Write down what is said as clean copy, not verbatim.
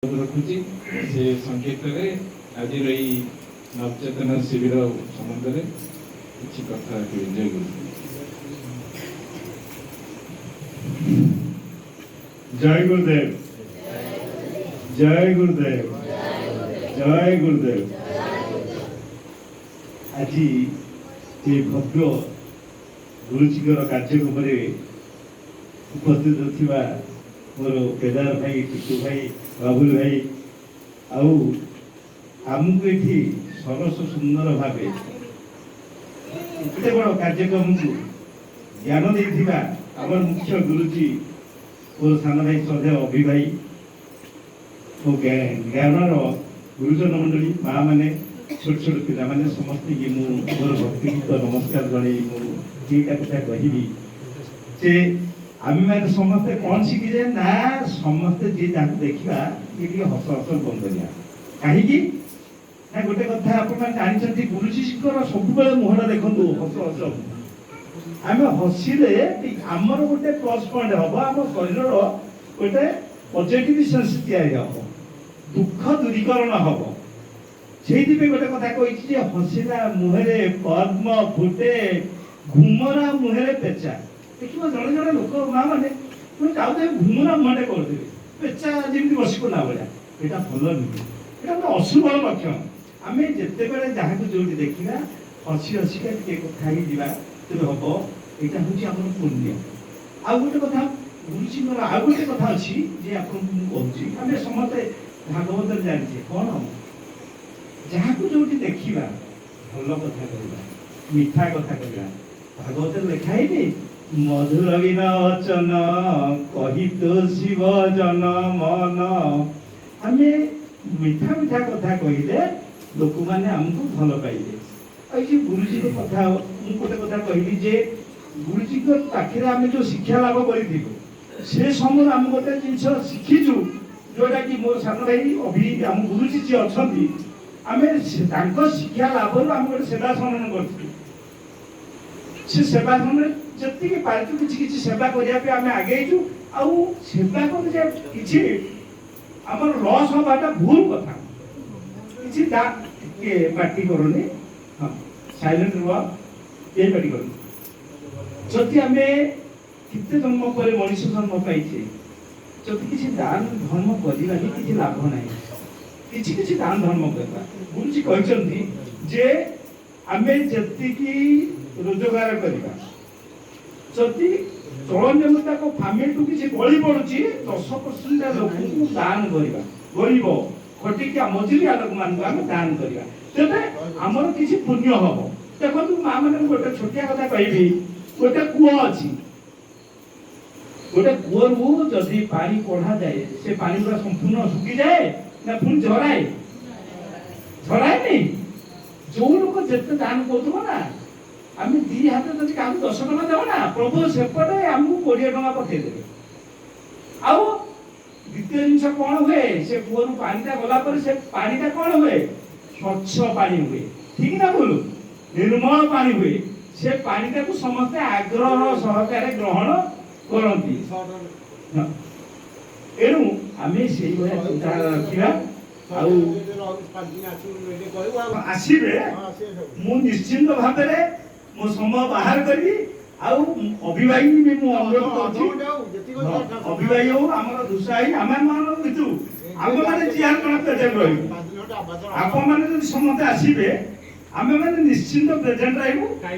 ରଖୁଛି ସେ ସଂକ୍ଷେପରେ ଆଜିର ଏଇ ନବଚେତନ ଶିବିର ସମ୍ବନ୍ଧରେ କିଛି କଥା ଜୟ ଗୁରୁ। जय गुरुदेव, जय गुरुदेव, जय गुरुदेव। आज ये भव्य गुरुजीकर कार्यक्रम उपस्थित थिबा मोर केदार भाई, टिकू भाई, बाबुल भाई आउ आमको ये सरस सुंदर भाव एते बड़ कार्यक्रम को ज्ञान देथिबा आमर मुख्य गुरुजी और सान भाई श्रद्धेय अभि भाई और ज्ञानर गुरुजन मंडली माँ मैंने छोट छोट पिला मैंने समस्त की मोर भक्ति नमस्कार जन कथा कहबी से आम मैंने समस्ते कौन शिखीजे ना समस्ते जी जहाँ देखा ये हस हस बंद करिया कहीं ना गोटे कथा आपड़ी गुरुजी सब मुहर देखु हस हस आम हसिले आमर गोटे प्लस पॉइंट हम आम शरीर गोटे पॉजिटिव सेंस हम दुख दूरीकरण हम से गोटे कथा कही हसिला मुहरे पद्म फुटे घुमरा मुहरे पेचा देखिए जड़े जड़े लोक माँ मैंने चाहते घुमरा मुहटे करदे पेचा जमी बसिपड़ा भाया यहाँ भल नुहे यहाँ गोटे अशुभ लक्षण आम जिते बड़े जहाँ को जो देखा हसी हसिका कथा तेज हम यहाँ हूँ आम पुण्य आ गोटे कथा गुरुजी आ गोटे कथा अच्छी जे आपको कहूँ आम समस्ते भागवत जाने कौन जहाँ को जो देखा भल कथा कहवा मिठा कथा कहवा भागवत लिखाई मधुर विनाचन कही तो शिव जन मन आम मिठा मिठा कथा कहले लोक मैंने आमको भल पाइले ये गुरुजी को कथा मुझे गोटे कथा कहली जे गुरुजी को पाखे आम जो शिक्षा लाभ करूँ से समय आम गोटे जिनस शिखीचु जोटा कि मोर सान भाई अभि आम गुरुजी जी अच्छा आम शिक्षा लाभ आम गोटे सेवा सम्मान कर सेवा सम्मान जी पार्टी किसी सेवा करने आम आगेचु सेवा कर आमर लस हवाटा भूल कथा किसी पार्टी करूनी हाँ साइलेंट रुआ ये पार्टी कर जदि आम केते जन्म पर मनुष्य जन्म पाइछे जदि किसी दान धर्म करवा किसी लाभ ना किसी दान धर्म करवा गुरुजी कहते जे आम जी रोजगार करवा जदि चलनीयता को फैमिली टू किसी बड़ी पड़ुची 10% लोक दान करवा गरीब खटिकिया मजुरिया लोक मान आम दान करवा तेरे आमर किसी पुण्य हम देखो माँ मैंने गोटे छोटिया कथा कहि गोटे कूह अच्छी गोटे कूहू जदि पानी कढ़ा जाए से पानी पूरा संपूर्ण सुखी जाए ना पुणी झराए झराए नहीं जो लोग जिते दान कर ना आम दी हाथ जब क्या 10 टका देव ना प्रभु सेपटे आमको 20 टका पठेदेवे आउ द्वितीय जिनस कौन हुए से कूहू पानीटा गला से पानीटा कौन हुए स्वच्छ पानी हुए ठीक ना बोलू निर्मल पानी हुए से पानीटा को समस्ते आग्रह सहकार ग्रहण करती एणु आम से चिंता रखा आसवे मु निश्चिंत भाव मो समय बाहर करी अभिभाई भी मु अनुरोध कर अभिभाई हो आम दुसाई आम मान भितु आम मैंने चेयर कण प्रेजेंट रही आप समस्ते आसवे आम मैंने निश्चिंत प्रेजेंट रही।